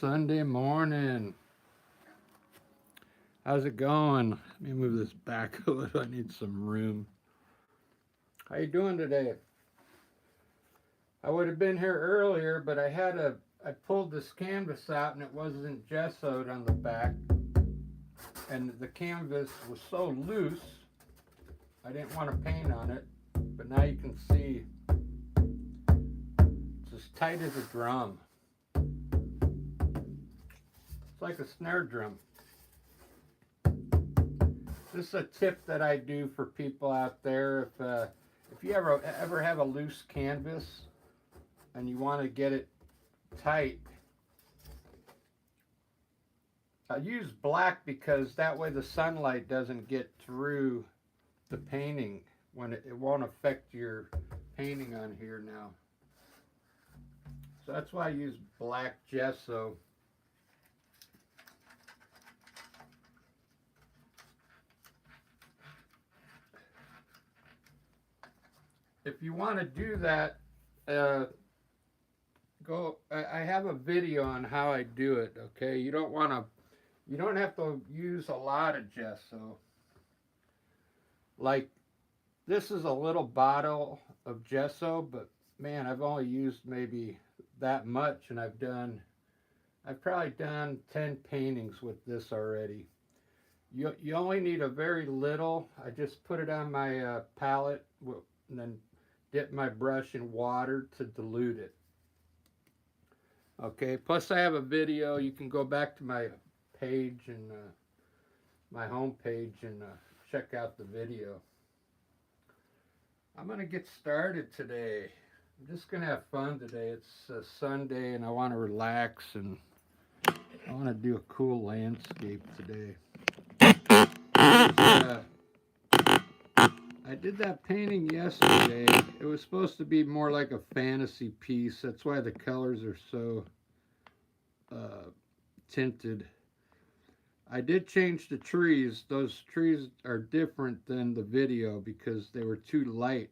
Sunday morning. How's it going? Let me move this back a little. I need some room. How you doing today? I would have been here earlier, but I pulled this canvas out and it wasn't gessoed on the back, and the canvas was so loose I didn't want to paint on it. But now you can see it's as tight as a drum. It's like a snare drum. This is a tip that I do for people out there. If you ever have a loose canvas and you want to get it tight, I use black because that way the sunlight doesn't get through the painting when it won't affect your painting on here now. So that's why I use black gesso. If you want to do that, I have a video on how I do it. Okay, you don't have to use a lot of gesso. Like, this is a little bottle of gesso, but man, I've only used maybe that much, and I've probably done 10 paintings with this already. You only need a very little. I just put it on my palette and then dip my brush in water to dilute it. Okay, plus I have a video. You can go back to my page and my home page and check out the video. I'm going to get started today. I'm just going to have fun today. It's Sunday and I want to relax, and I want to do a cool landscape today. I did that painting yesterday. It was supposed to be more like a fantasy piece. That's why the colors are so tinted. I did change the trees. Those trees are different than the video because they were too light.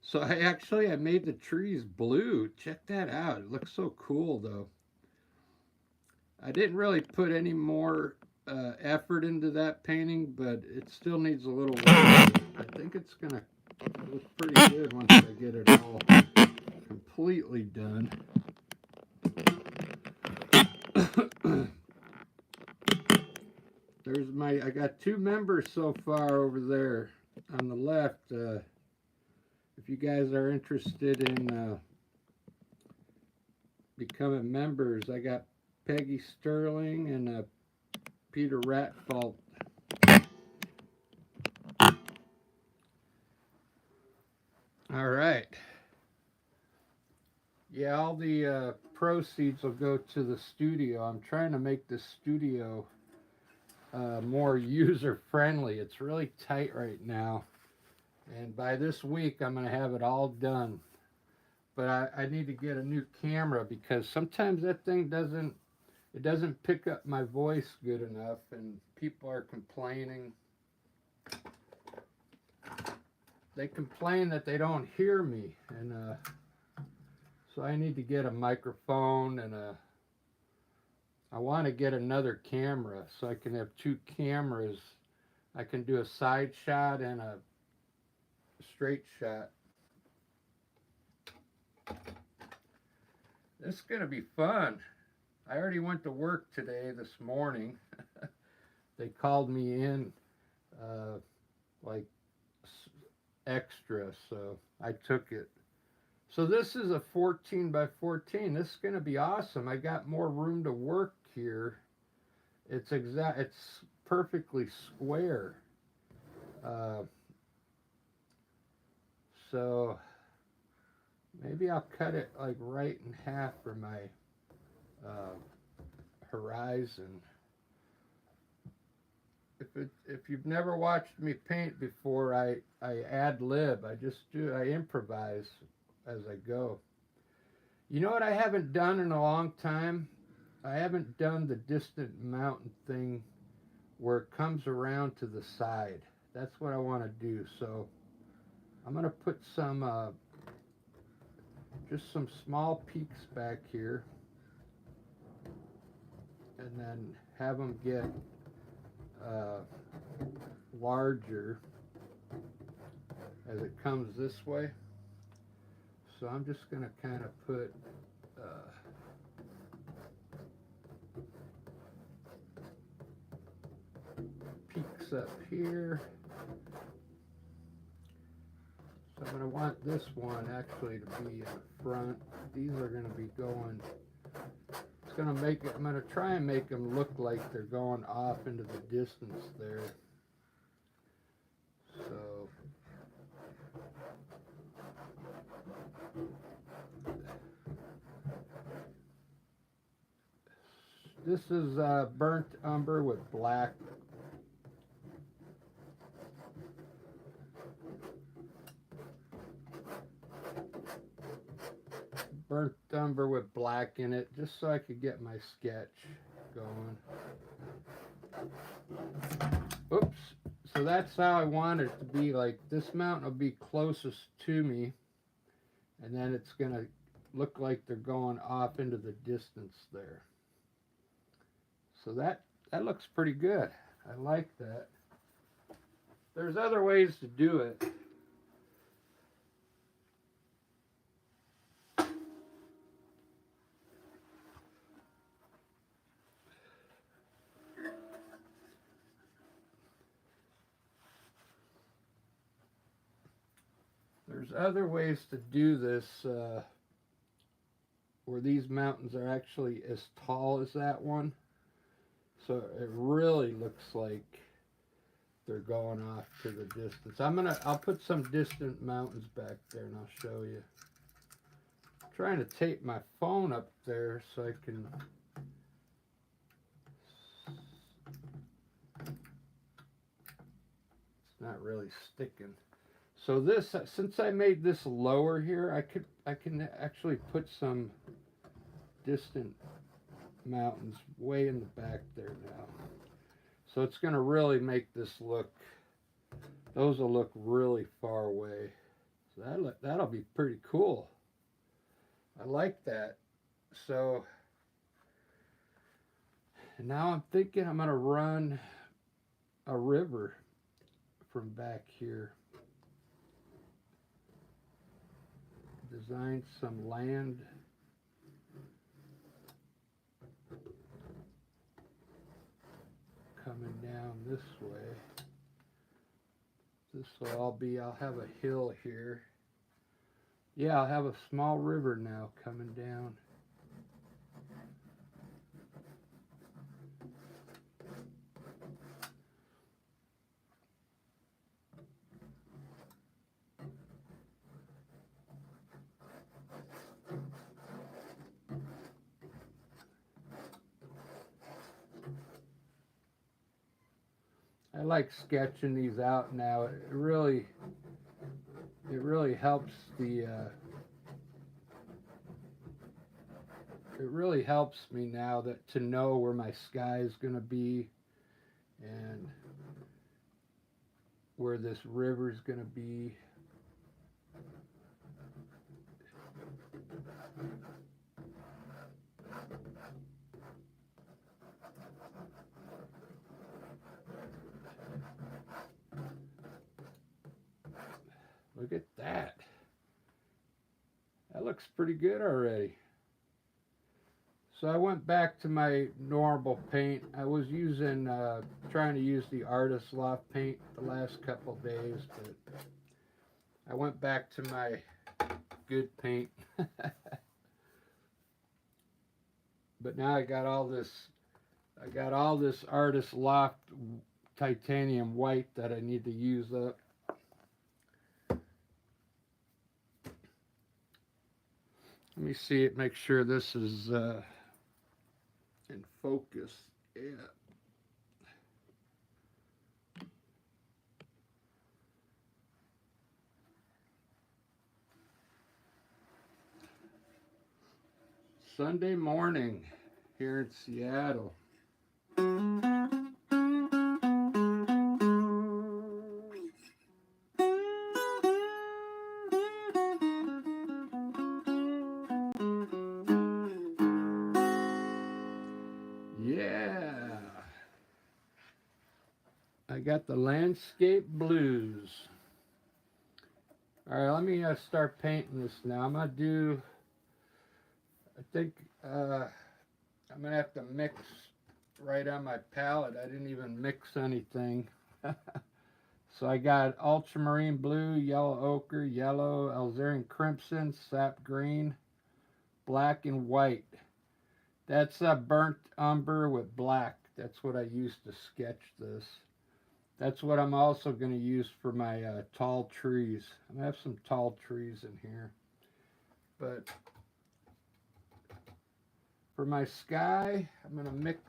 So I made the trees blue. Check that out. It looks so cool though. I didn't really put any more effort into that painting, but it still needs a little work. I think it's gonna look pretty good once I get it all completely done. I got 2 members so far over there on the left. If you guys are interested in becoming members, I got Peggy Sterling and Peter Ratfault. All right. Yeah, all the proceeds will go to the studio. I'm trying to make the studio more user friendly. It's really tight right now, and by this week I'm going to have it all done. But I need to get a new camera because sometimes that thing doesn't pick up my voice good enough, and people are complaining. They complain that they don't hear me, and so I need to get a microphone, and I want to get another camera so I can have 2 cameras. I can do a side shot and a straight shot. This is going to be fun. I already went to work today, this morning. They called me in like extra, so I took it. So this is a 14 by 14. This is going to be awesome. I got more room to work here. It's perfectly square. So maybe I'll cut it like right in half for my horizon. If you've never watched me paint before, I ad lib. I improvise as I go. You know what I haven't done in a long time? I haven't done the distant mountain thing where it comes around to the side. That's what I want to do. So I'm going to put just some small peaks back here. and then have them get larger as it comes this way. So I'm just going to kind of put peaks up here. So I'm going to want this one actually to be in front. These are going to be going, it's going to make it, I'm going to try and make them look like they're going off into the distance there. So this is burnt umber with black. Burnt umber with black in it, just so I could get my sketch going. Oops. So that's how I want it to be. Like, this mountain will be closest to me, and then it's going to look like they're going off into the distance there. So that looks pretty good. I like that. There's other ways to do it. There's other ways to do this where these mountains are actually as tall as that one. So it really looks like they're going off to the distance. I'll put some distant mountains back there and I'll show you. I'm trying to tape my phone up there so I can. It's not really sticking. So this, since I made this lower here, I can actually put some distant mountains way in the back there now. So it's going to really make this look, those will look really far away. So that'll be pretty cool. I like that. So now I'm thinking I'm going to run a river from back here. Design some land. Coming down this way. This will all be, I'll have a hill here. Yeah, I'll have a small river now coming down. I like sketching these out now. It really helps the it really helps me now that to know where my sky is going to be and where this river is going to be. Look at that. That looks pretty good already. So I went back to my normal paint. I was using, trying to use the Artist Loft paint the last couple days, but I went back to my good paint. But now I got all this Artist Loft titanium white that I need to use up. Let me see it, make sure this is in focus. Yeah. Sunday morning here in Seattle. Yeah. I got the landscape blues. All right, let me start painting this now. I'm gonna do. I think I'm gonna have to mix right on my palette. I didn't even mix anything. So I got ultramarine blue, yellow ochre, yellow, alizarin crimson, sap green, black, and white. That's burnt umber with black. That's what I used to sketch this. That's what I'm also going to use for my tall trees. I have some tall trees in here. But for my sky, I'm going to mix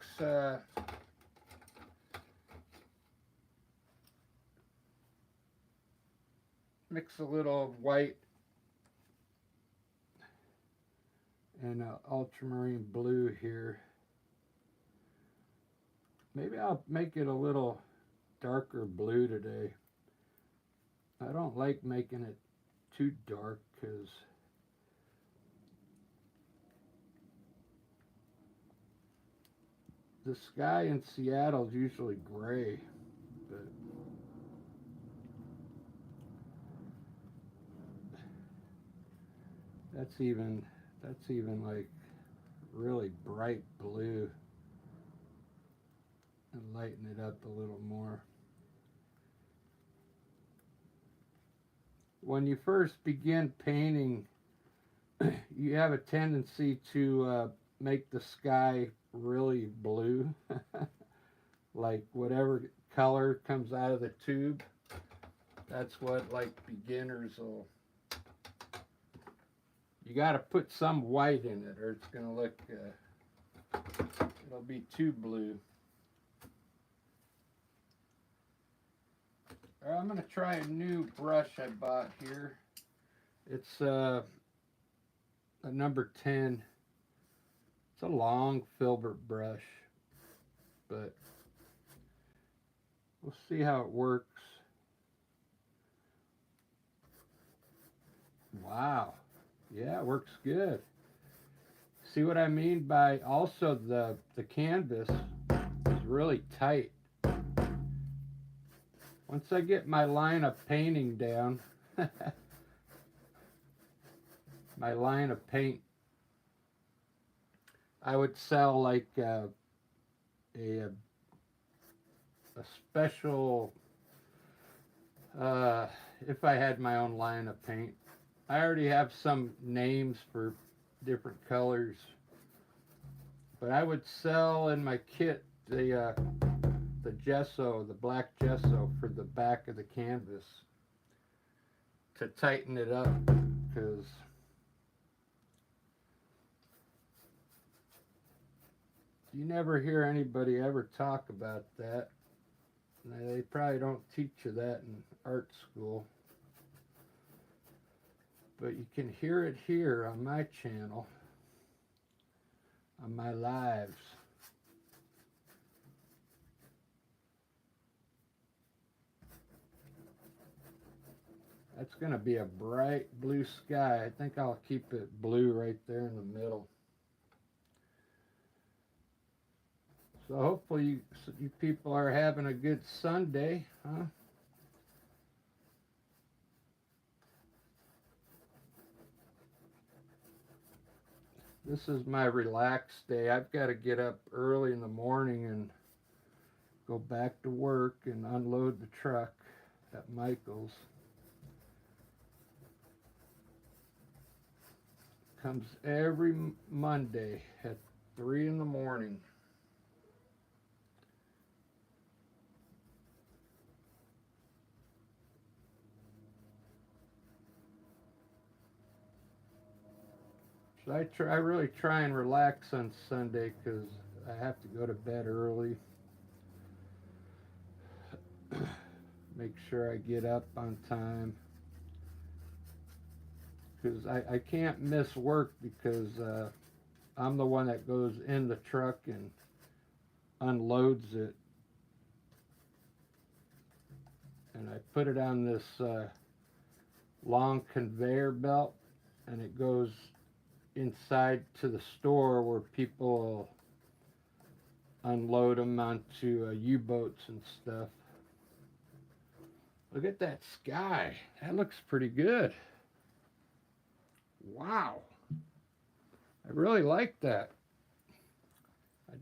a little white and ultramarine blue here. Maybe I'll make it a little darker blue today. I don't like making it too dark because the sky in Seattle is usually gray, but that's even like really bright blue, and lighten it up a little more. When you first begin painting, you have a tendency to make the sky really blue, like whatever color comes out of the tube. That's what like beginners will. You got to put some white in it, or it's going to look. It'll be too blue. I'm going to try a new brush I bought here. It's a number 10. It's a long filbert brush, but we'll see how it works. Wow. Yeah, it works good. See what I mean by also the canvas is really tight. Once I get my line of painting down, my line of paint, I would sell like a special, if I had my own line of paint. I already have some names for different colors, but I would sell in my kit the gesso, the black gesso for the back of the canvas to tighten it up, because you never hear anybody ever talk about that. They probably don't teach you that in art school. But you can hear it here on my channel, on my lives. That's going to be a bright blue sky. I think I'll keep it blue right there in the middle. So hopefully you people are having a good Sunday, huh? This is my relaxed day. I've got to get up early in the morning and go back to work and unload the truck at Michael's. Comes every Monday at 3 in the morning. So I really try and relax on Sunday because I have to go to bed early. Make sure I get up on time, because I can't miss work, because I'm the one that goes in the truck and unloads it. And I put it on this long conveyor belt, and it goes inside to the store where people unload them onto U-boats and stuff. Look at that sky. That looks pretty good. Wow. I really like that.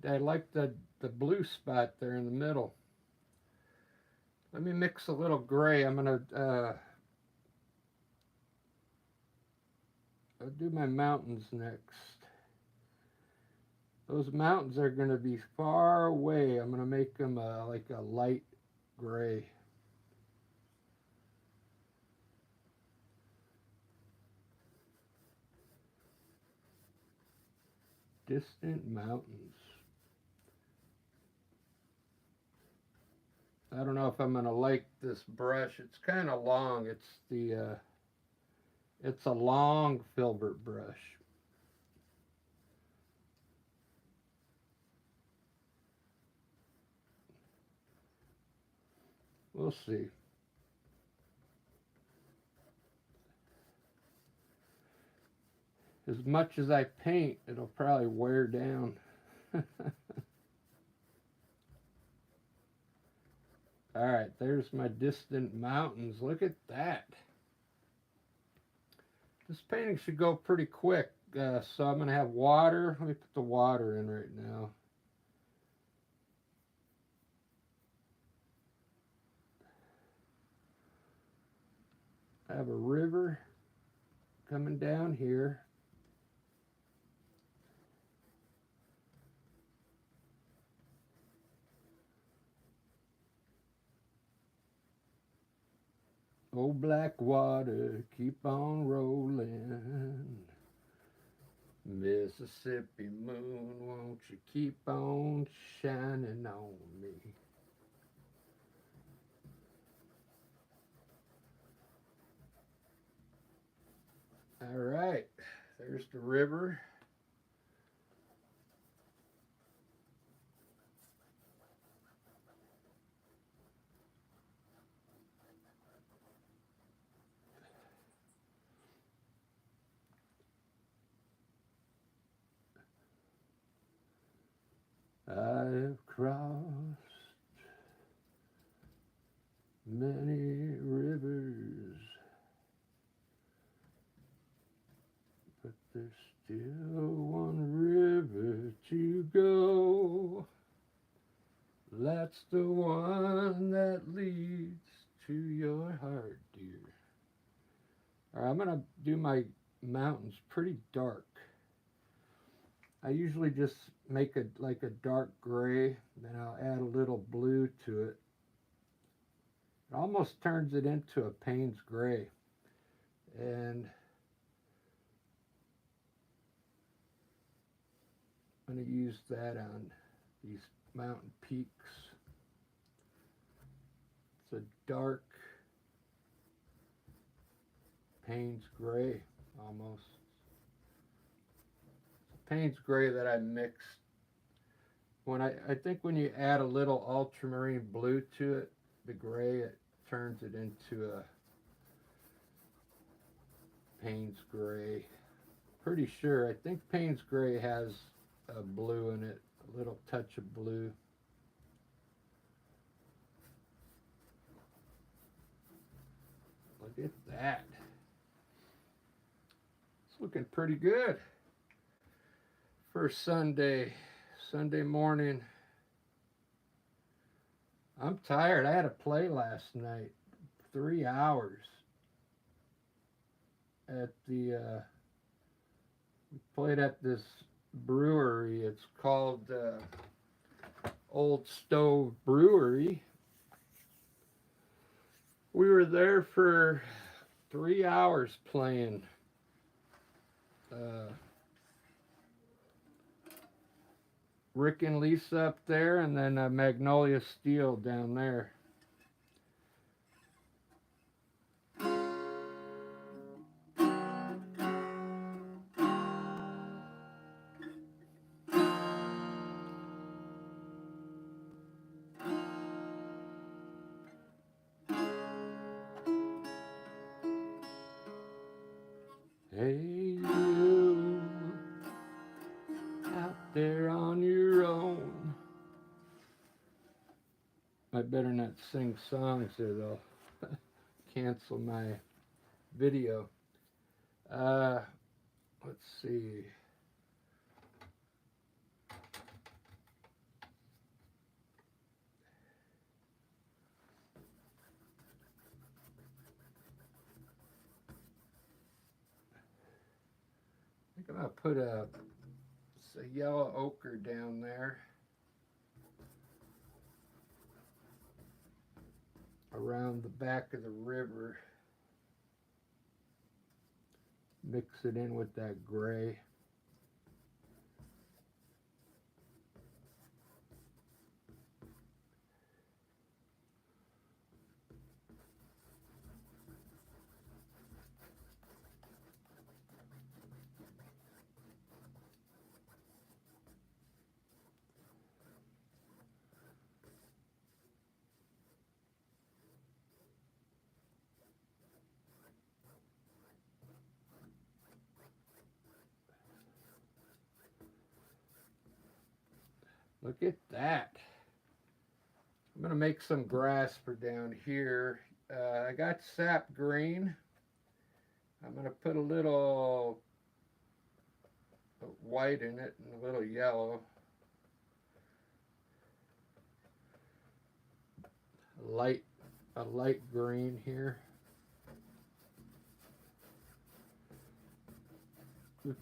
I like the blue spot there in the middle. Let me mix a little gray. I'm going to I'll do my mountains next. Those mountains are going to be far away. I'm going to make them like a light gray. Distant mountains. I don't know if I'm going to like this brush. It's kind of long. It's a long filbert brush. We'll see. As much as I paint, it'll probably wear down. All right, there's my distant mountains. Look at that. This painting should go pretty quick. So I'm going to have water. Let me put the water in right now. I have a river coming down here. Oh, black water, keep on rolling. Mississippi moon, won't you keep on shining on me? All right, there's the river. I've crossed many rivers, but there's still one river to go. That's the one that leads to your heart, dear. All right, I'm going to do my mountains pretty dark. I usually just make it like a dark gray, then I'll add a little blue to it. It almost turns it into a Payne's gray. And I'm going to use that on these mountain peaks. It's a dark Payne's gray almost. Payne's gray that I mixed. When I think when you add a little ultramarine blue to it, the gray, it turns it into a Payne's gray. Pretty sure. I think Payne's gray has a blue in it, a little touch of blue. Look at that. It's looking pretty good for Sunday morning. I'm tired. I had to play last night, 3 hours at the we played at this brewery. It's called Old Stove Brewery. We were there for 3 hours playing. Rick and Lisa up there, and then Magnolia Steel down there. Hey, you out there on your own. I better not sing songs here, though. cancel my video. Let's see. I think I'm gonna put a yellow ochre down there around the back of the river. Mix it in with that gray. Look at that. I'm going to make some grass for down here. I got sap green. I'm going to put a little white in it and a little yellow. A light green here.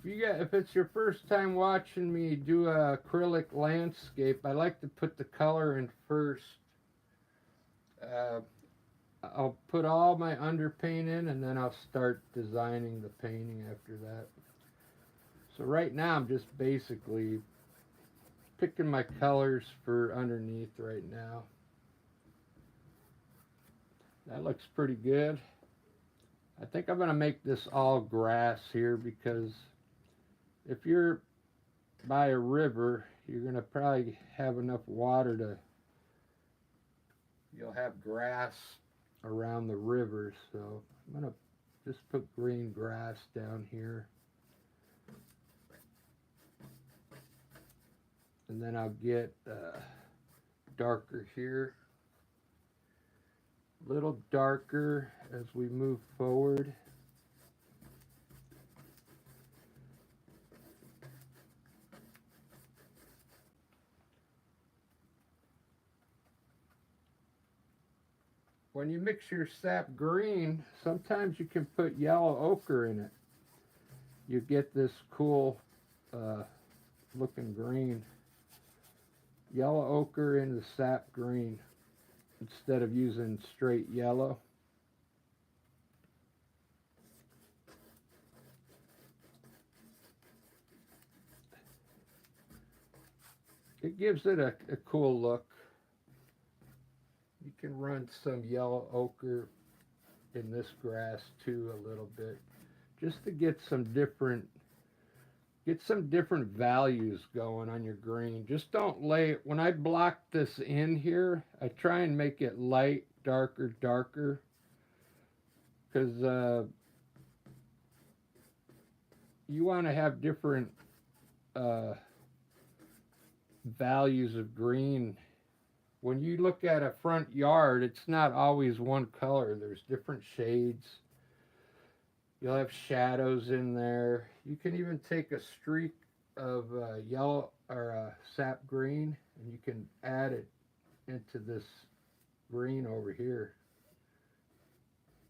If it's your first time watching me do a acrylic landscape, I like to put the color in first. I'll put all my underpaint in and then I'll start designing the painting after that. So right now I'm just basically picking my colors for underneath right now. That looks pretty good. I think I'm going to make this all grass here because if you're by a river, you're going to probably have enough water you'll have grass around the river. So I'm going to just put green grass down here. And then I'll get darker here. A little darker as we move forward. When you mix your sap green, sometimes you can put yellow ochre in it. You get this cool looking green. Yellow ochre in the sap green instead of using straight yellow. It gives it a cool look. You can run some yellow ochre in this grass too a little bit, just to get some different values going on your green. Just don't lay it, when I block this in here, I try and make it light, darker, darker, because you want to have different values of green. When you look at a front yard, it's not always one color. There's different shades. You'll have shadows in there. You can even take a streak of yellow or sap green and you can add it into this green over here.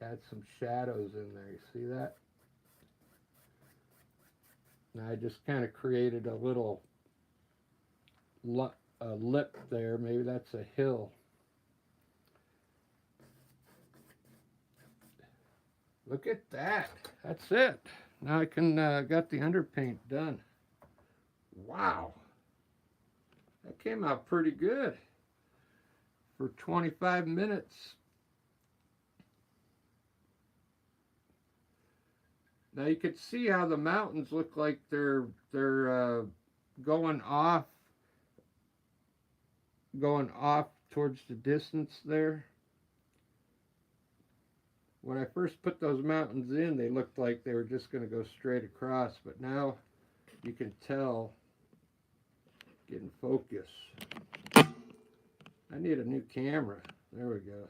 Add some shadows in there. You see that? Now I just kind of created a little lip there. Maybe that's a hill. Look at that. That's it. Now I can got the underpaint done. Wow. That came out pretty good for 25 minutes. Now you can see how the mountains look like they're going off towards the distance there. When I first put those mountains in, they looked like they were just going to go straight across, but now you can tell. Get in focus. I need a new camera. There we go.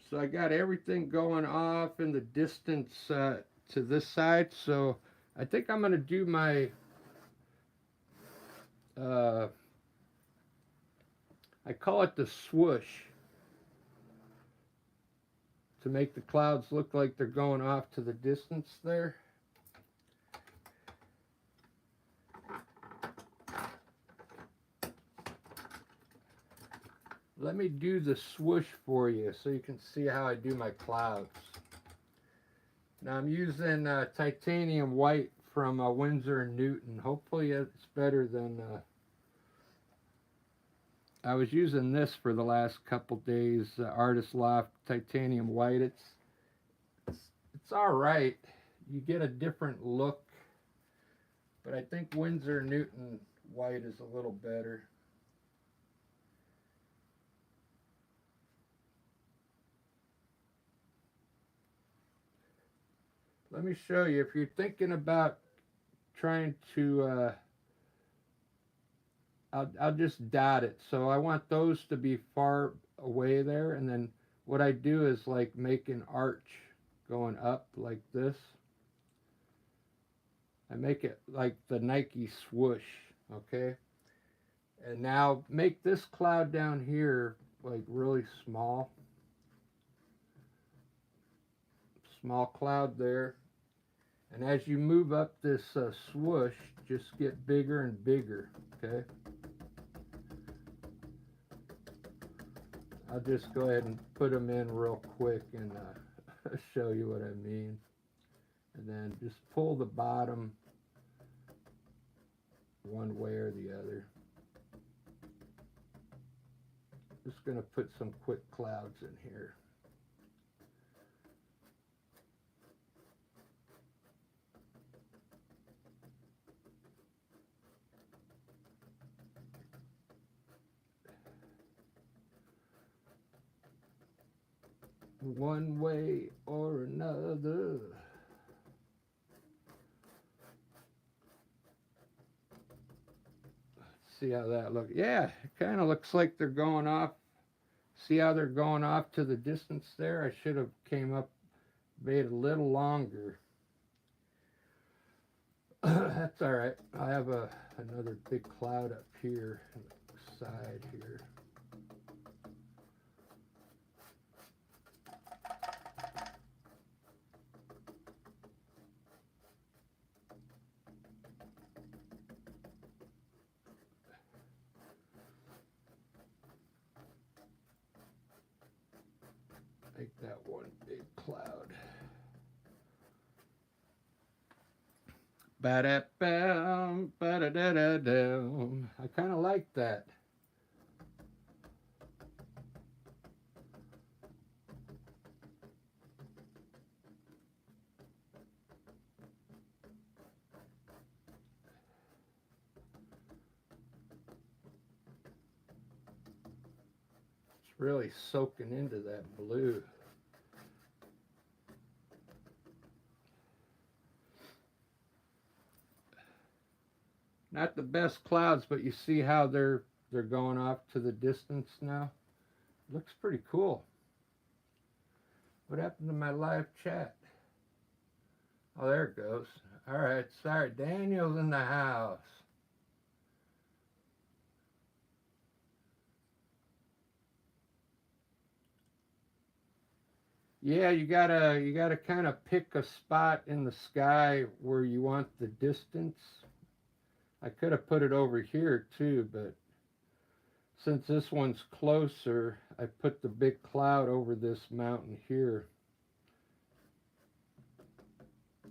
So I got everything going off in the distance to this side. So I think I'm going to do my, uh, I call it the swoosh, to make the clouds look like they're going off to the distance there. Let me do the swoosh for you so you can see how I do my clouds. Now I'm using titanium white from Winsor & Newton. Hopefully it's better than, I was using this for the last couple days, Artist Loft titanium white. It's all right. You get a different look, but I think Winsor & Newton white is a little better. Let me show you. If you're thinking about trying to, I'll just dot it. So I want those to be far away there, and then what I do is like make an arch going up like this. I make it like the Nike swoosh, okay? And now make this cloud down here like really small. Small cloud there. And as you move up this swoosh, just get bigger and bigger, okay? I'll just go ahead and put them in real quick and show you what I mean. And then just pull the bottom one way or the other. Just going to put some quick clouds in here. One way or another. Let's see how that looks. Yeah, it kind of looks like they're going off. See how they're going off to the distance there? I should have came up, made it a little longer. That's all right. I have another big cloud up here on the side here. Make that one big cloud. Ba-da-bam, ba-da-da-da-dum. I kind of like that. It's really soaking into that blue. Not the best clouds, but you see how they're going off to the distance now? Looks pretty cool. What happened to my live chat? Oh, there it goes. All right, sorry, Daniel's in the house. Yeah, you gotta kind of pick a spot in the sky where you want the distance. I could have put it over here too, but since this one's closer, I put the big cloud over this mountain here.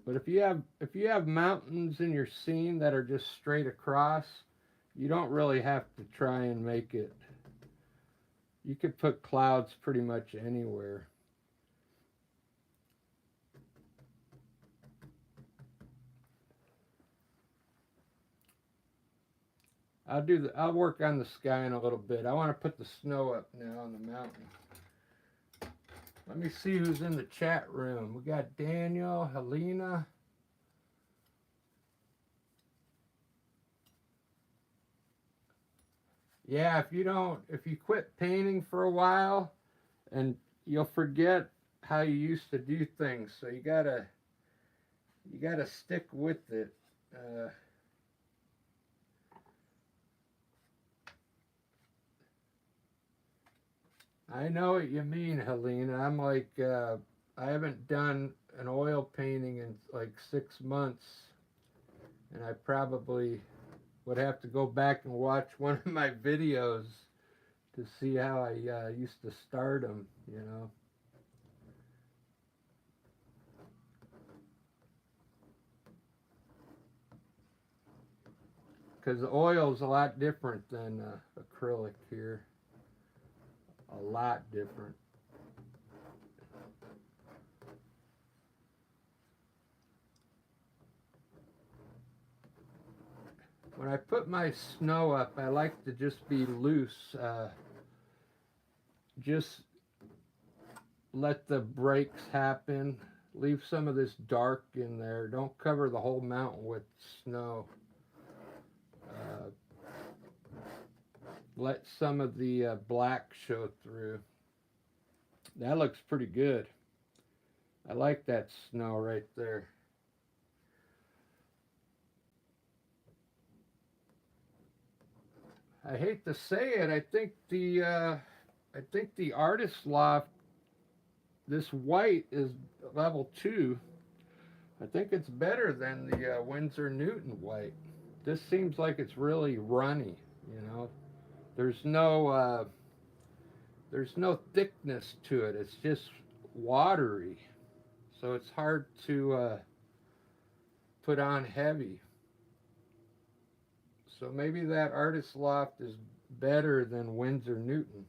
But if you have mountains in your scene that are just straight across, you don't really have to try and make it. You could put clouds pretty much anywhere. I'll work on the sky in a little bit. I want to put the snow up now on the mountain. Let me see who's in the chat room. We got Daniel, Helena. Yeah, if you quit painting for a while and you'll forget how you used to do things. So you gotta stick with it. Uh, I know what you mean, Helena. I'm like, I haven't done an oil painting in like 6 months, and I probably would have to go back and watch one of my videos to see how I used to start them, you know. Because the oil is a lot different than acrylic here. A lot different. When I put my snow up, I like to just be loose. Just let the breaks happen. Leave some of this dark in there. Don't cover the whole mountain with snow. Uh, let some of the black show through. That looks pretty good. I like that snow right there. I hate to say it. I think the artist loft. This white is level 2. I think it's better than the Winsor Newton white. This seems like it's really runny. You know, there's no thickness to it. It's just watery, so it's hard to put on heavy. So maybe that artist loft is better than Winsor Newton.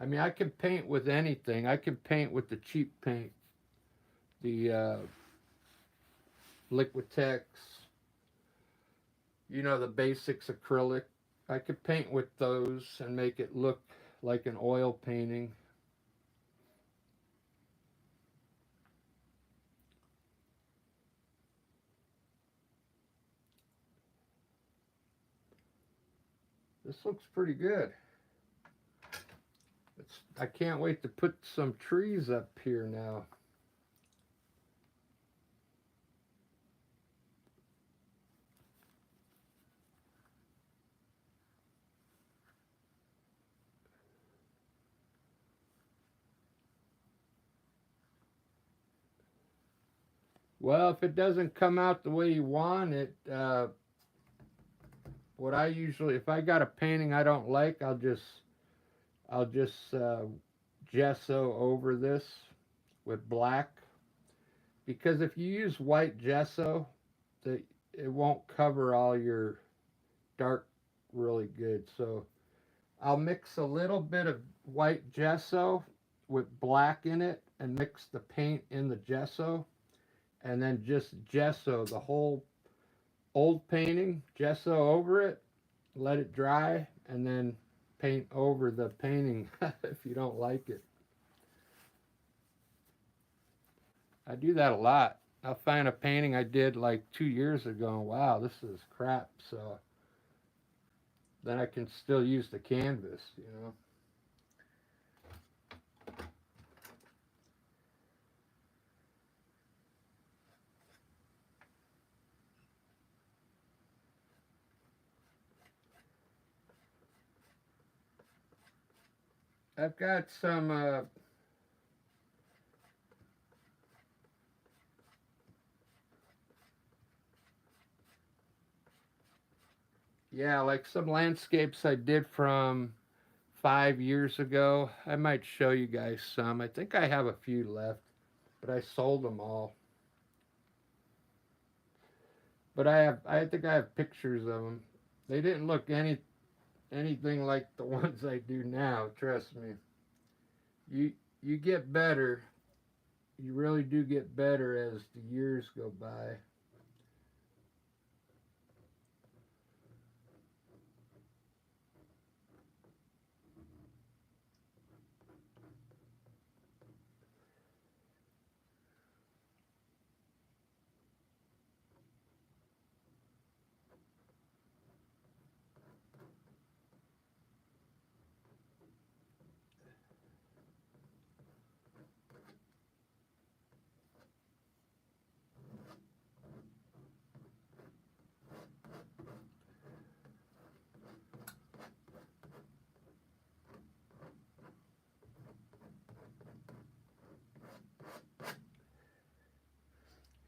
I mean, I can paint with anything. I can paint with the cheap paint, the Liquitex, you know, the basics acrylic. I could paint with those and make it look like an oil painting. This looks pretty good. I can't wait to put some trees up here now. Well, if it doesn't come out the way you want it, what I usually, if I got a painting I don't like, I'll just gesso over this with black, because if you use white gesso, it won't cover all your dark really good. So I'll mix a little bit of white gesso with black in it and mix the paint in the gesso, and then just gesso the whole old painting, gesso over it, let it dry, and then paint over the painting if you don't like it. I do that a lot. I'll find a painting I did like 2 years ago, and wow, this is crap. So then I can still use the canvas, you know. I've got some yeah, like some landscapes I did from 5 years ago. I might show you guys some. I think I have a few left, but I sold them all. But I think I have pictures of them. They didn't look anything like the ones I do now. Trust me. You get better. You really do get better as the years go by.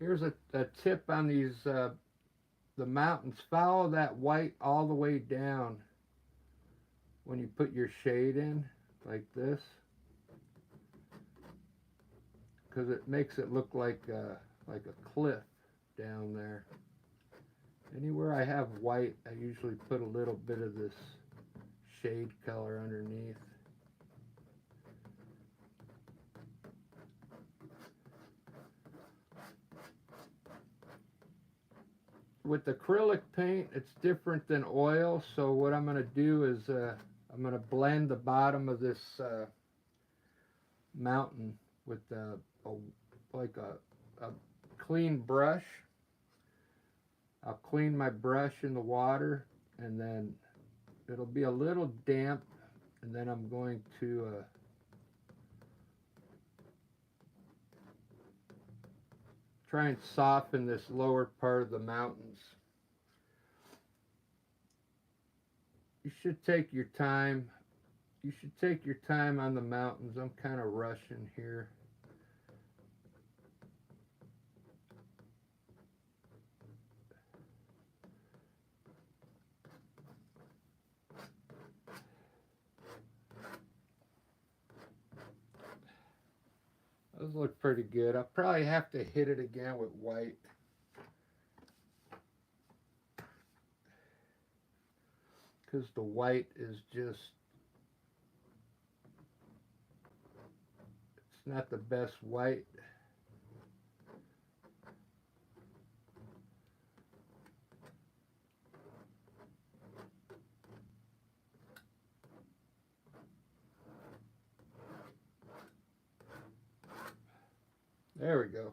Here's a tip on these the mountains. Follow that white all the way down when you put your shade in, like this, because it makes it look like a cliff down there. Anywhere I have white, I usually put a little bit of this shade color underneath. With acrylic paint, it's different than oil, so what I'm going to do is I'm going to blend the bottom of this mountain with like a clean brush. I'll clean my brush in the water, and then it'll be a little damp, and then I'm going to try and soften this lower part of the mountains. You should take your time. You should take your time on the mountains. I'm kind of rushing here. Those look pretty good. I'll probably have to hit it again with white. Because the white is just, it's not the best white. There we go.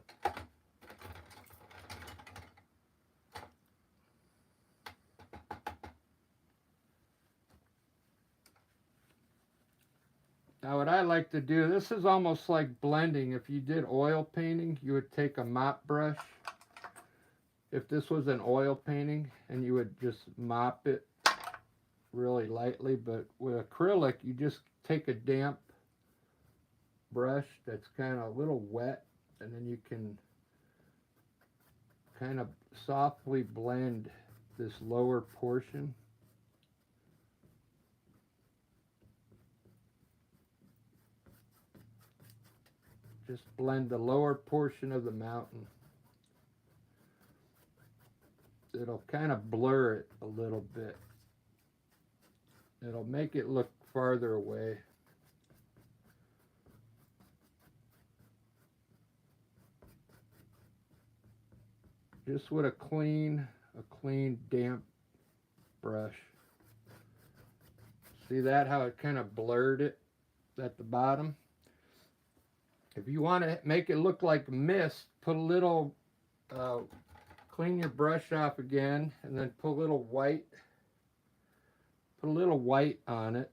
Now what I like to do, this is almost like blending. If you did oil painting, you would take a mop brush. If this was an oil painting, and you would just mop it really lightly, but with acrylic, you just take a damp brush that's kind of a little wet, and then you can kind of softly blend this lower portion. Just blend the lower portion of the mountain. It'll kind of blur it a little bit. It'll make it look farther away. Just with a clean damp brush. See that, how it kind of blurred it at the bottom? If you want to make it look like mist, put a little, clean your brush off again, and then put a little white on it,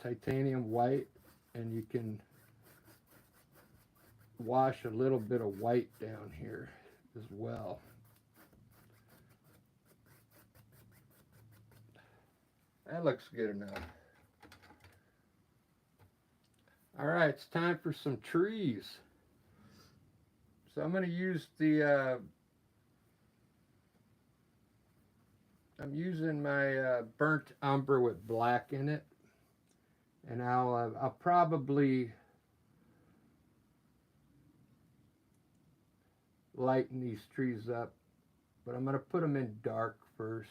titanium white, and you can wash a little bit of white down here as well. That looks good enough. All right, it's time for some trees. So I'm going to use the, I'm using my burnt umber with black in it. And I'll probably lighten these trees up, but I'm going to put them in dark first.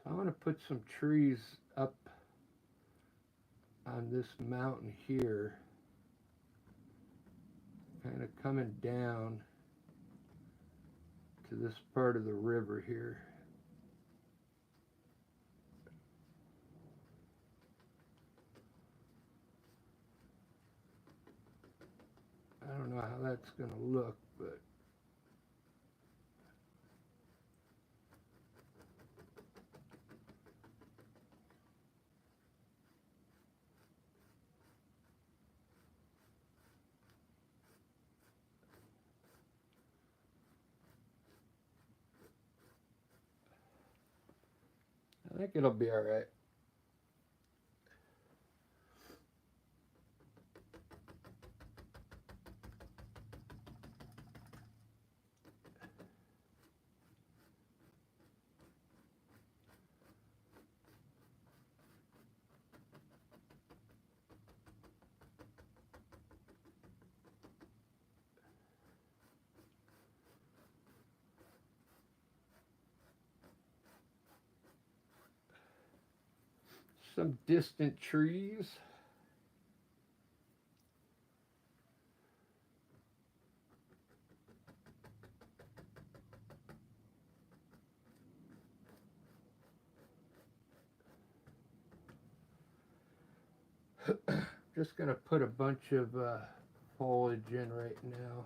So I'm going to put some trees up on this mountain here, kind of coming down to this part of the river here. I don't know how that's going to look, but I think it'll be all right. some distant trees. Just gonna put a bunch of foliage in right now.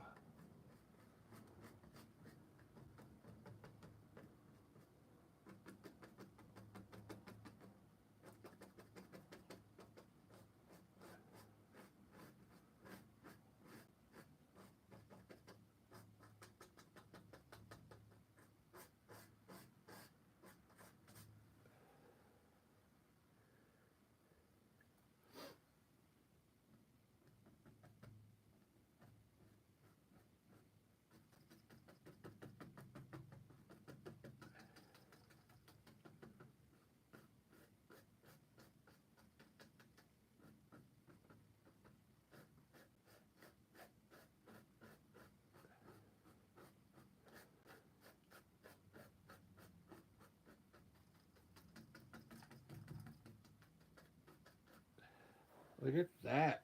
Look at that.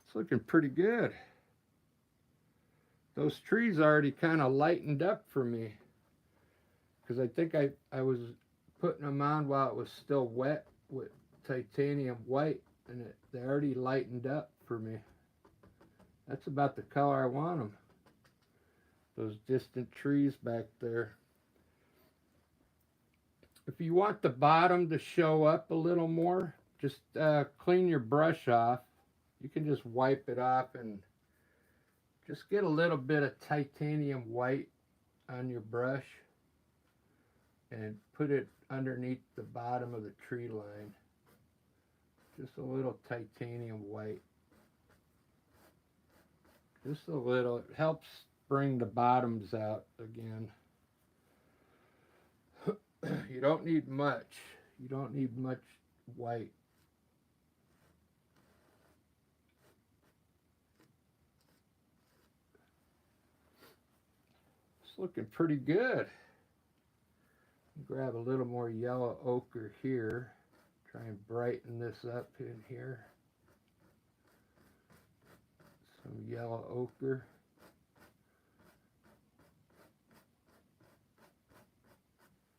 It's looking pretty good. Those trees already kind of lightened up for me. Because I think I was putting them on while it was still wet with titanium white. And they already lightened up for me. That's about the color I want them. Those distant trees back there. If you want the bottom to show up a little more, just clean your brush off. You can just wipe it off and just get a little bit of titanium white on your brush and put it underneath the bottom of the tree line. Just a little titanium white. Just a little. It helps bring the bottoms out again. You don't need much. You don't need much white. It's looking pretty good. Grab a little more yellow ochre here. Try and brighten this up in here. Some yellow ochre.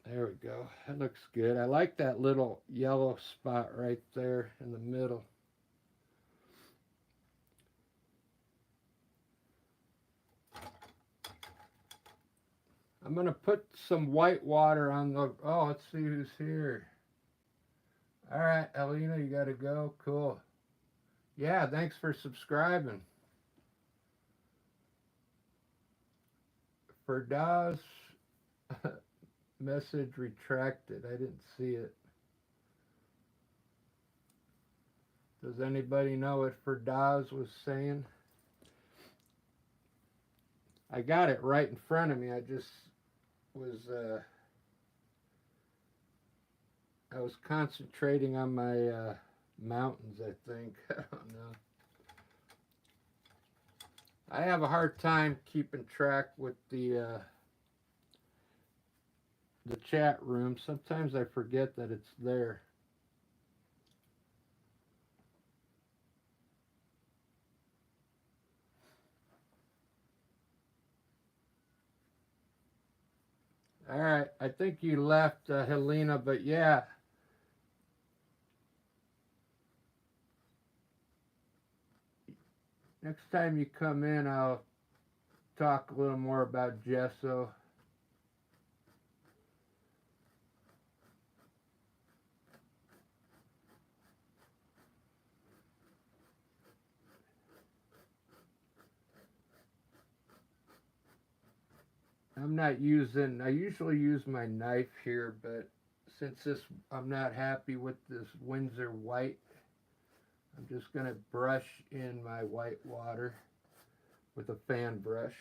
There we go. That looks good. I like that little yellow spot right there in the middle. I'm going to put some white water on the... Oh, let's see who's here. All right, Elena, you got to go. Cool. Yeah, thanks for subscribing. For Dawes, message retracted. I didn't see it. Does anybody know what Ferdaz was saying? I got it right in front of me. I just was I was concentrating on my mountains, I think. I don't know. I have a hard time keeping track with the chat room. Sometimes I forget that it's there. All right, I think you left, Helena, but yeah. Next time you come in, I'll talk a little more about gesso. I'm not using, I usually use my knife here, but since this, I'm not happy with this Windsor white, I'm just going to brush in my white water with a fan brush,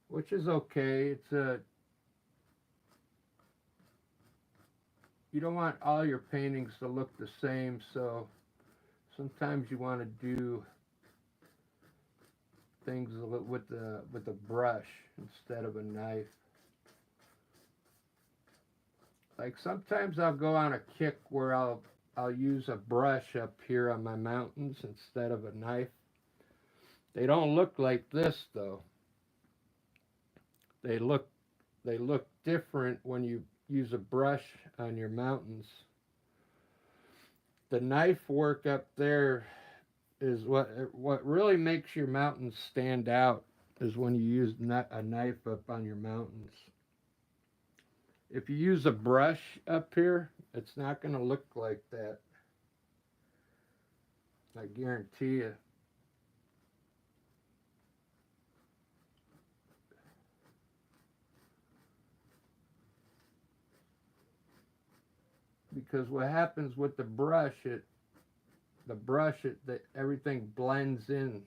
which is okay. It's a, you don't want all your paintings to look the same, so sometimes you want to do things with a brush instead of a knife. like sometimes I'll go on a kick where I'll use a brush up here on my mountains instead of a knife. They don't look like this though. They look they look different when you use a brush on your mountains. The knife work up there is what really makes your mountains stand out is when you use a knife up on your mountains. If you use a brush up here, it's not going to look like that. I guarantee you. Because what happens with the brush, that everything blends in.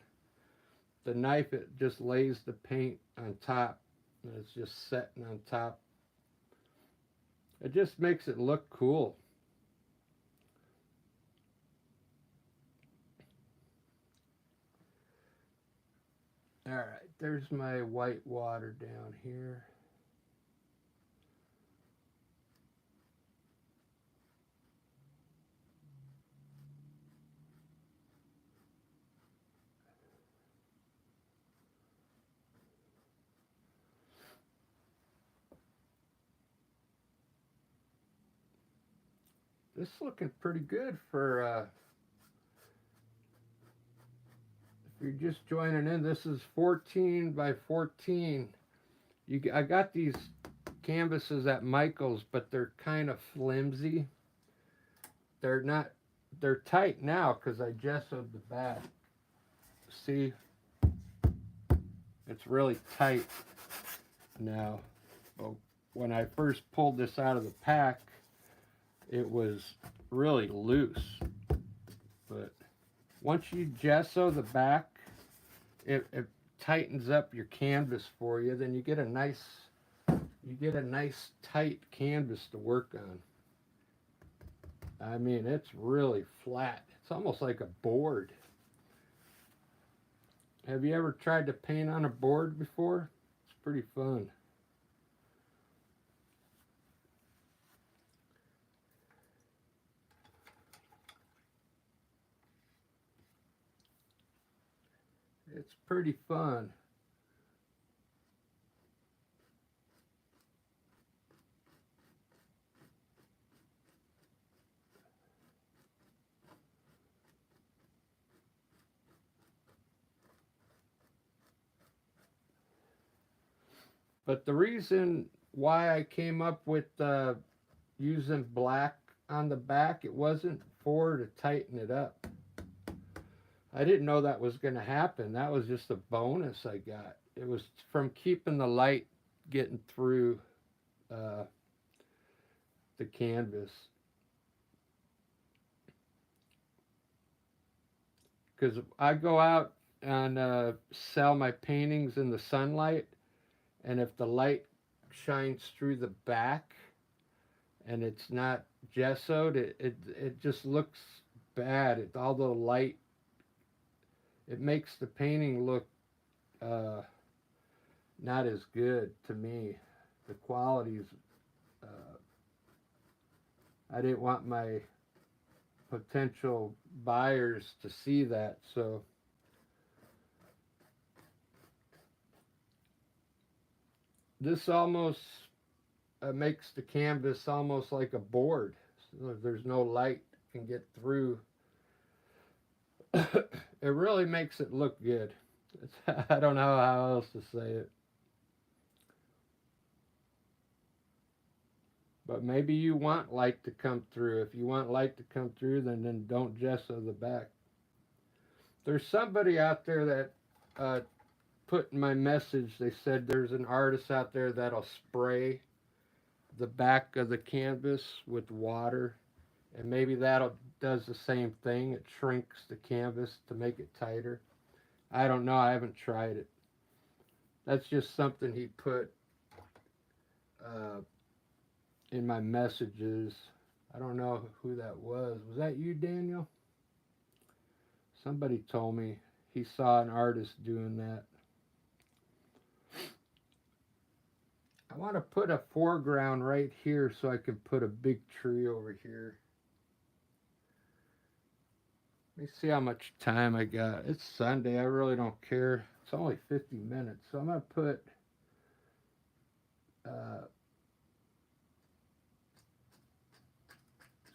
The knife, it just lays the paint on top, and it's just setting on top. It just makes it look cool. All right, there's my white water down here. This is looking pretty good for if you're just joining in. This is 14 by 14. I got these canvases at Michael's, but they're kind of flimsy. They're not. They're tight now because I gessoed the back. See, it's really tight now. But when I first pulled this out of the pack, it was really loose. But once you gesso the back, it tightens up your canvas for you. Then you get a nice tight canvas to work on. I mean, it's really flat. It's almost like a board. Have you ever tried to paint on a board before? It's pretty fun. It's pretty fun. But the reason why I came up with using black on the back, it wasn't for to tighten it up. I didn't know that was going to happen. That was just a bonus I got. It was from keeping the light getting through the canvas. Because I go out and sell my paintings in the sunlight, and if the light shines through the back and it's not gessoed, it just looks bad. All the light, it makes the painting look not as good to me. The quality's, I didn't want my potential buyers to see that, so this almost makes the canvas almost like a board. So there's no light can get through. It really makes it look good. I don't know how else to say it. But maybe you want light to come through. If you want light to come through, then don't gesso the back. There's somebody out there that put in my message, they said there's an artist out there that'll spray the back of the canvas with water, and maybe that'll does the same thing. It shrinks the canvas to make it tighter. I don't know. I haven't tried it. That's just something he put in my messages. I don't know who that was. Was that you, Daniel? Somebody told me he saw an artist doing that. I want to put a foreground right here so I can put a big tree over here. Let me see how much time I got. It's Sunday. I really don't care. It's only 50 minutes. So I'm going to put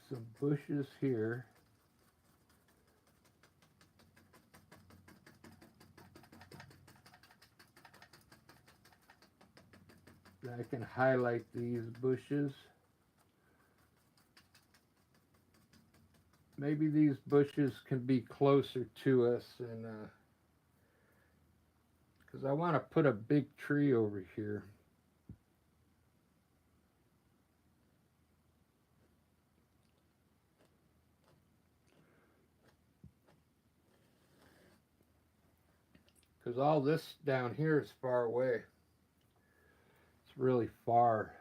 some bushes here. I can highlight these bushes. Maybe these bushes can be closer to us, and because I want to put a big tree over here. Because all this down here is far away. It's really far.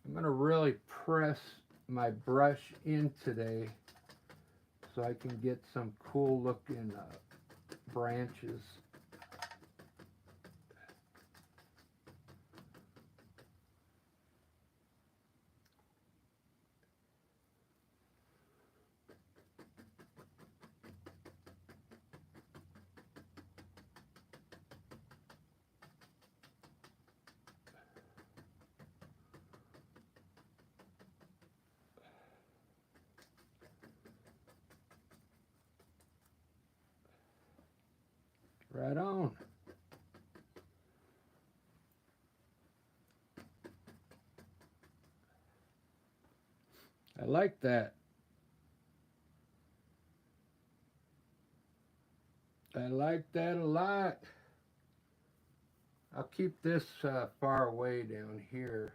I'm going to really press my brush in today so I can get some cool looking branches. Right on. I like that. I like that a lot. I'll keep this far away down here.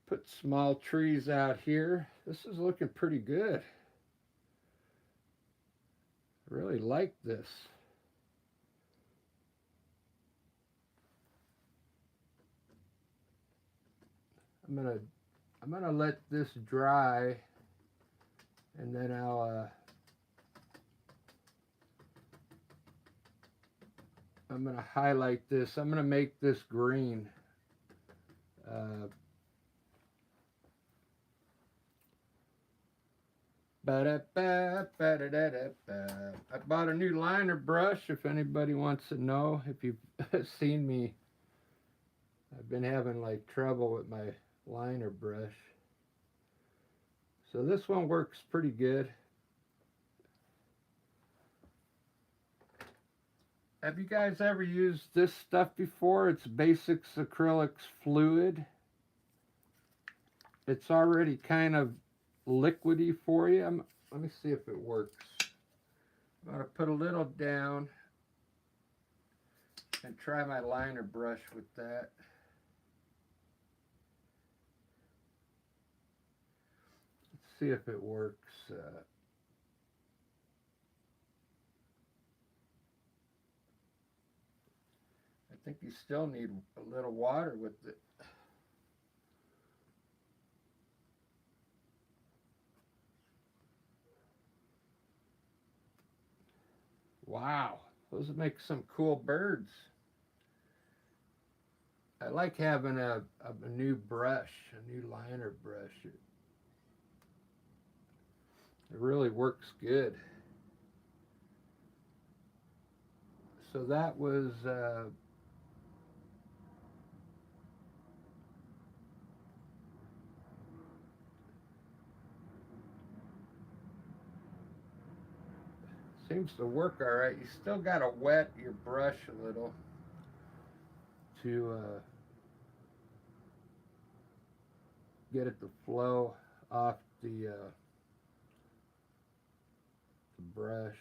Put small trees out here. This is looking pretty good. I really like this. I'm gonna let this dry, and then I'm gonna highlight this. I'm gonna make this green. I bought a new liner brush. If anybody wants to know, if you've seen me, I've been having like trouble with my liner brush. So this one works pretty good. Have you guys ever used this stuff before? It's Basics Acrylics Fluid. It's already kind of liquidy for you. Let me see if it works. I'm going to put a little down and try my liner brush with that. Let's see if it works. I think you still need a little water with it. Wow, those make some cool birds. I like having a new brush, a new liner brush. It really works good. So that was seems to work all right. You still got to wet your brush a little to get it to flow off the brush.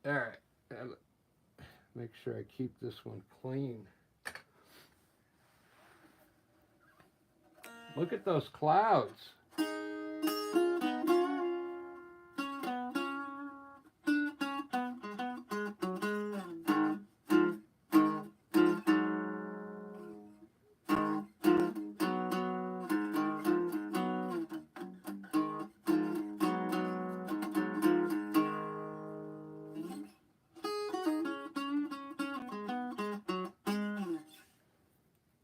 All right, make sure I keep this one clean. Look at those clouds.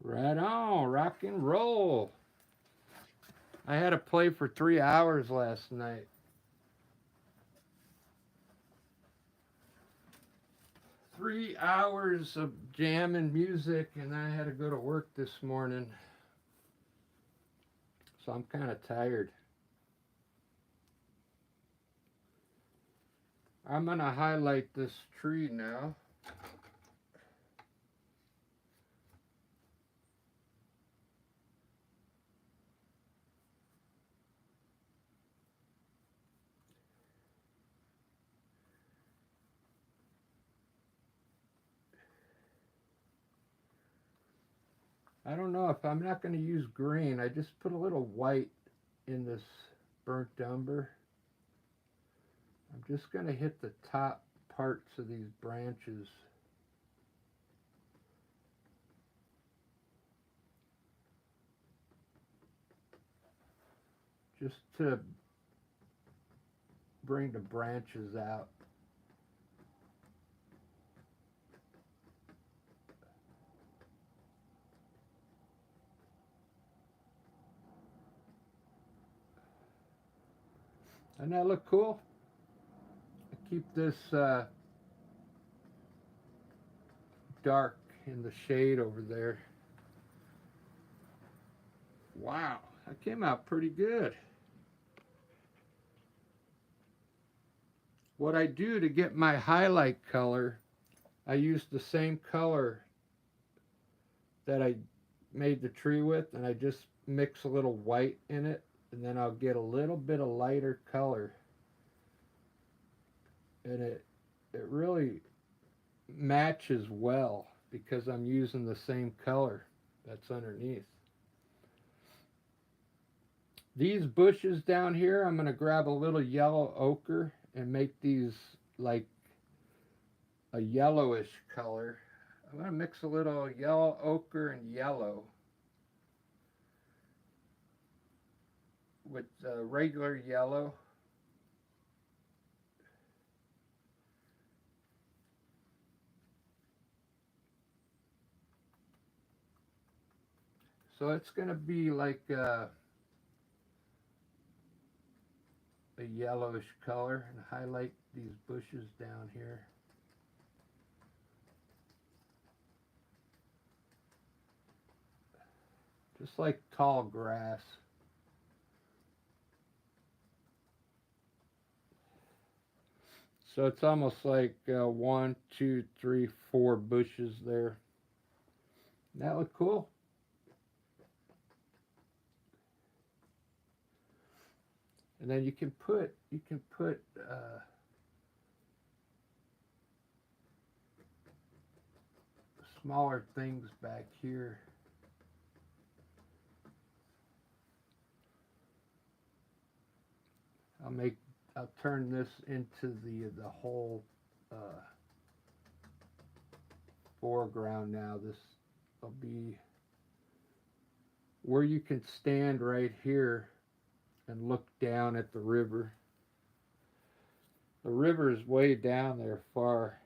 Right on, rock and roll. I had to play for 3 hours last night. 3 hours of jamming music, and I had to go to work this morning. So I'm kind of tired. I'm going to highlight this tree now. I don't know if I'm not going to use green. I just put a little white in this burnt umber. I'm just going to hit the top parts of these branches. Just to bring the branches out. Doesn't that look cool? I keep this dark in the shade over there. Wow, that came out pretty good. What I do to get my highlight color, I use the same color that I made the tree with, and I just mix a little white in it, and then I'll get a little bit of lighter color. And it really matches well because I'm using the same color that's underneath. These bushes down here, I'm going to grab a little yellow ochre and make these like a yellowish color. I'm going to mix a little yellow ochre and yellow with regular yellow. So it's going to be like a yellowish color, and highlight these bushes down here. Just like tall grass. So it's almost like 1, 2, 3, 4 bushes there. That look cool. And then you can put smaller things back here. I'll turn this into the whole foreground now. This will be where you can stand right here and look down at the river. The river is way down there far.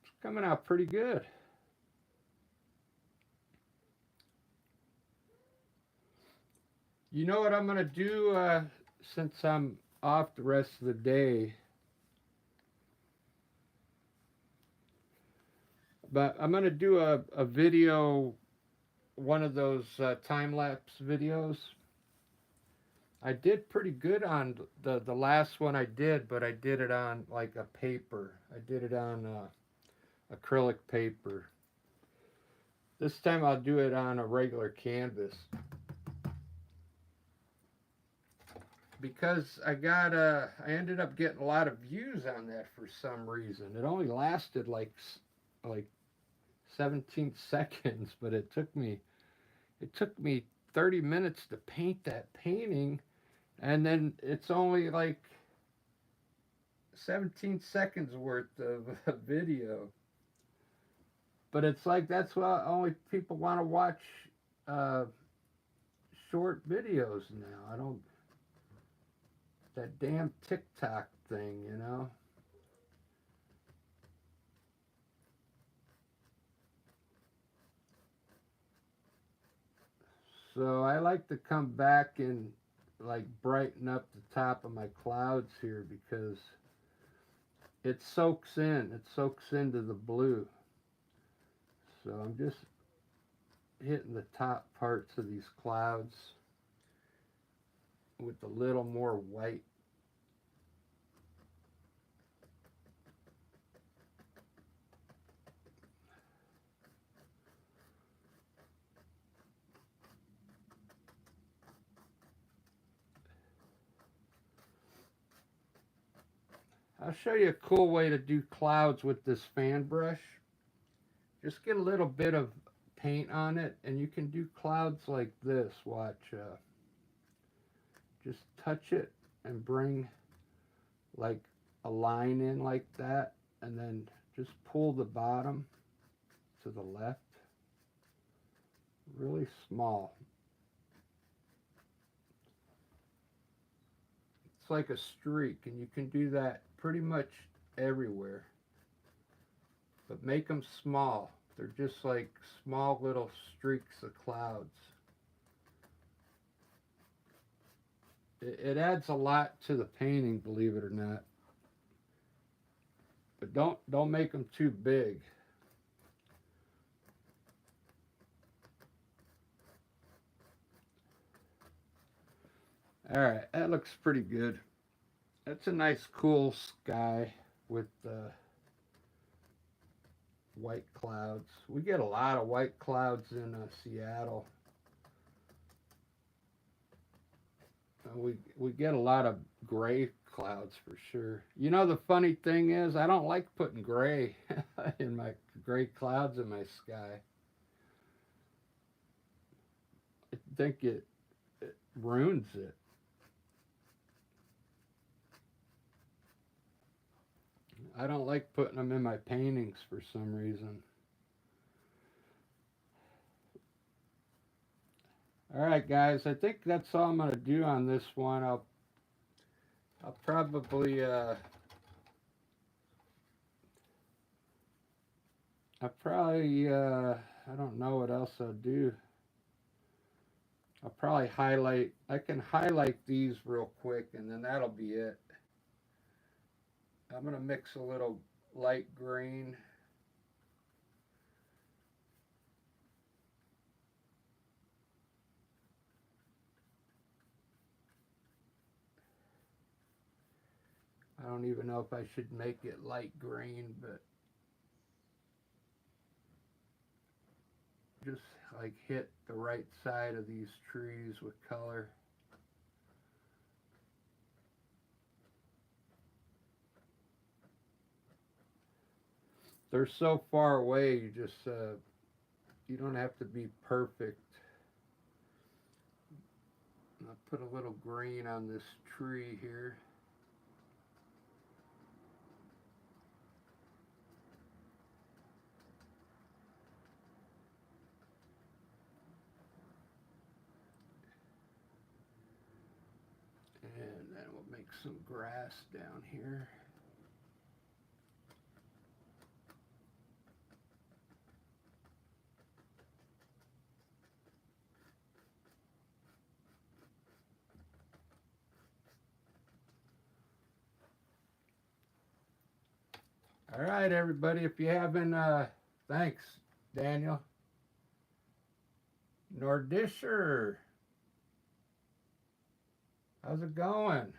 It's coming out pretty good. You know what I'm going to do since I'm off the rest of the day? But I'm going to do a video, one of those time lapse videos. I did pretty good on the last one I did, but I did it on like a paper. I did it on acrylic paper. This time I'll do it on a regular canvas. Because I ended up getting a lot of views on that for some reason. It only lasted like 17 seconds, but it took me 30 minutes to paint that painting, and then it's only like 17 seconds worth of a video. But it's like that's why only people want to watch uh, short videos now. I don't that damn TikTok thing, you know. So I like to come back and like brighten up the top of my clouds here because it soaks in. It soaks into the blue. So I'm just hitting the top parts of these clouds with a little more white. I'll show you a cool way to do clouds with this fan brush. Just get a little bit of paint on it and you can do clouds like this. Watch. Just touch it and bring like a line in like that, and then just pull the bottom to the left really small. It's like a streak, and you can do that pretty much everywhere, but make them small. They're just like small little streaks of clouds. It adds a lot to the painting, believe it or not. But don't make them too big. All right, that looks pretty good. That's a nice, cool sky with white clouds. We get a lot of white clouds in Seattle. We get a lot of gray clouds for sure. You know, the funny thing is, I don't like putting gray in my gray clouds in my sky. I think it ruins it. I don't like putting them in my paintings for some reason. All right, guys, I think that's all I'm gonna do on this one. I'll probably I don't know what else I'll do. I'll probably highlight. I can highlight these real quick, and then that'll be it. I'm gonna mix a little light green. I don't even know if I should make it light green, but just like hit the right side of these trees with color. They're so far away, you don't have to be perfect. I'll put a little green on this tree here. some grass down here. All right, everybody, if you haven't, thanks, Daniel. Nordisher, how's it going?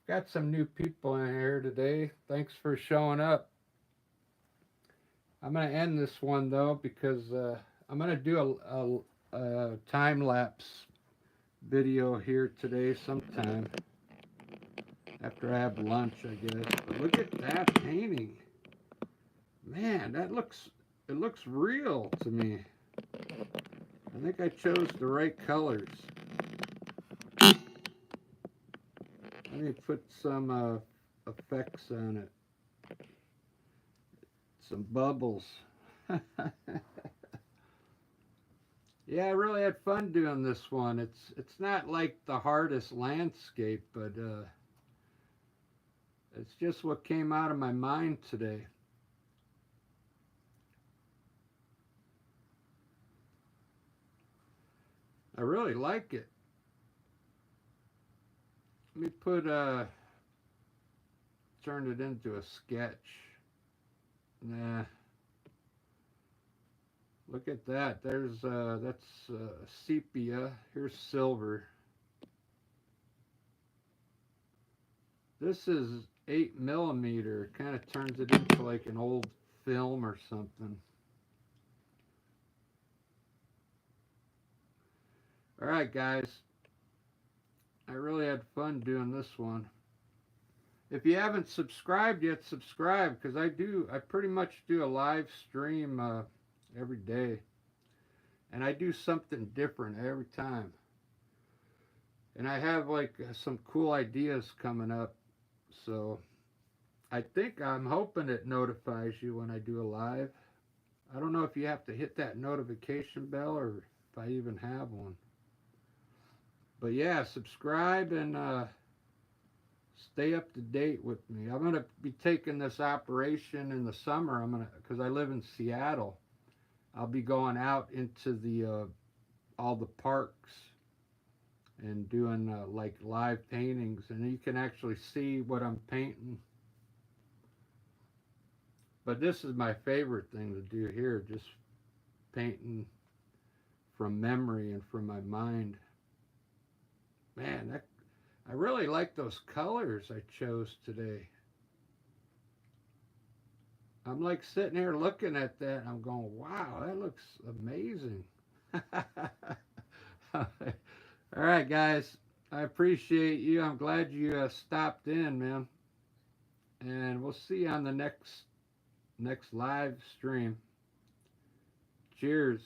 Got some new people in here today. Thanks for showing up. I'm going to end this one, though, because I'm going to do a time-lapse video here today sometime. After I have lunch, I guess. But look at that painting. Man, it looks real to me. I think I chose the right colors. Let me put some effects on it. Some bubbles. Yeah, I really had fun doing this one. It's not like the hardest landscape, but it's just what came out of my mind today. I really like it. Let me turn it into a sketch. Nah. Look at that. That's sepia. Here's silver. This is 8mm. Kind of turns it into like an old film or something. All right, guys. I really had fun doing this one. If you haven't subscribed yet, subscribe, because I pretty much do a live stream every day. And I do something different every time. And I have like some cool ideas coming up. So I'm hoping it notifies you when I do a live. I don't know if you have to hit that notification bell or if I even have one. But yeah, subscribe and stay up to date with me. I'm going to be taking this operation in the summer. Because I live in Seattle. I'll be going out into the all the parks and doing like live paintings, and you can actually see what I'm painting. But this is my favorite thing to do here, just painting from memory and from my mind. Man, I really like those colors I chose today. I'm like sitting here looking at that and I'm going, wow, that looks amazing. All right, guys, I appreciate you. I'm glad you stopped in, man. And we'll see you on the next live stream. Cheers.